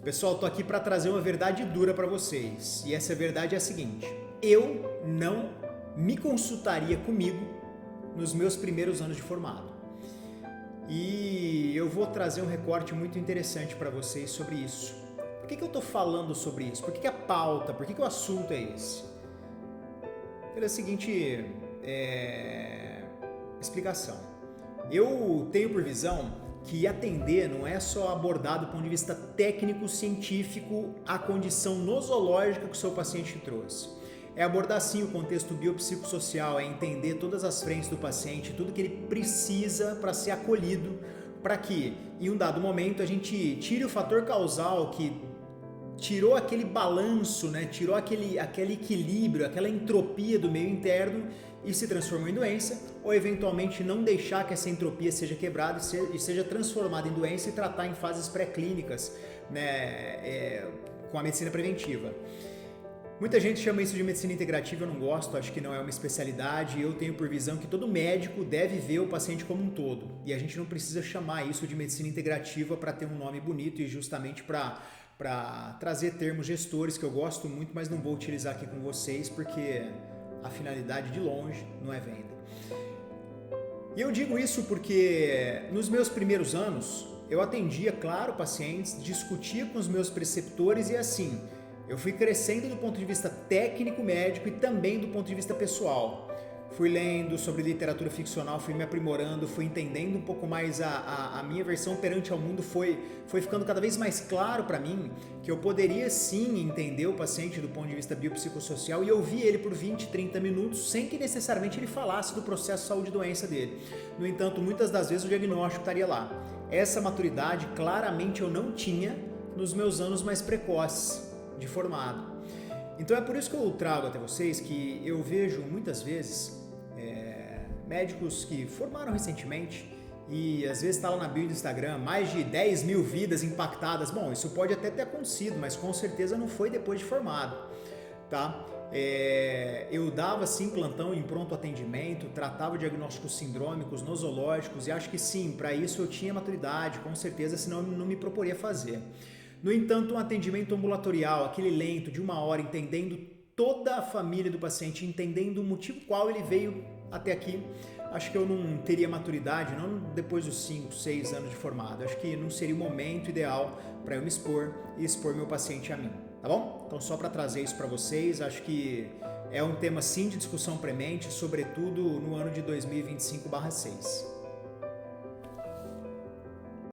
Pessoal, tô aqui para trazer uma verdade dura para vocês. E essa verdade é a seguinte: eu não me consultaria comigo nos meus primeiros anos de formado. E eu vou trazer um recorte muito interessante para vocês sobre isso. Por que eu tô falando sobre isso? Por que a pauta, por que o assunto é esse? Pela seguinte explicação. Eu tenho por visão que atender não é só abordar do ponto de vista técnico-científico a condição nosológica que o seu paciente trouxe. É abordar sim o contexto biopsicossocial, é entender todas as frentes do paciente, tudo que ele precisa para ser acolhido, para que em um dado momento a gente tire o fator causal que tirou aquele balanço, né? Tirou aquele equilíbrio, aquela entropia do meio interno e se transformou em doença, ou eventualmente não deixar que essa entropia seja quebrada e seja transformada em doença e tratar em fases pré-clínicas, né? Com a medicina preventiva. Muita gente chama isso de medicina integrativa, eu não gosto, acho que não é uma especialidade. Eu tenho por visão que todo médico deve ver o paciente como um todo. E a gente não precisa chamar isso de medicina integrativa para ter um nome bonito e justamente para trazer termos gestores que eu gosto muito, mas não vou utilizar aqui com vocês porque a finalidade de longe não é venda. E eu digo isso porque nos meus primeiros anos eu atendia, claro, pacientes, discutia com os meus preceptores e assim, eu fui crescendo do ponto de vista técnico médico e também do ponto de vista pessoal. Fui lendo sobre literatura ficcional, fui me aprimorando, fui entendendo um pouco mais a minha versão perante ao mundo, foi ficando cada vez mais claro para mim que eu poderia sim entender o paciente do ponto de vista biopsicossocial e ouvir ele por 20, 30 minutos sem que necessariamente ele falasse do processo saúde e doença dele. No entanto, muitas das vezes o diagnóstico estaria lá. Essa maturidade claramente eu não tinha nos meus anos mais precoces de formado. Então é por isso que eu trago até vocês que eu vejo muitas vezes médicos que formaram recentemente e às vezes está lá na bio do Instagram, mais de 10 mil vidas impactadas. Bom, isso pode até ter acontecido, mas com certeza não foi depois de formado, tá? Eu dava sim plantão em pronto atendimento, tratava diagnósticos sindrômicos, nosológicos e acho que sim, para isso eu tinha maturidade, com certeza, senão eu não me proporia fazer. No entanto, um atendimento ambulatorial, aquele lento de 1 hora, entendendo toda a família do paciente, entendendo o motivo qual ele veio até aqui, acho que eu não teria maturidade, não depois dos 5, 6 anos de formado. Acho que não seria o momento ideal para eu me expor e expor meu paciente a mim, tá bom? Então só para trazer isso para vocês, acho que é um tema sim de discussão premente, sobretudo no ano de 2025/6.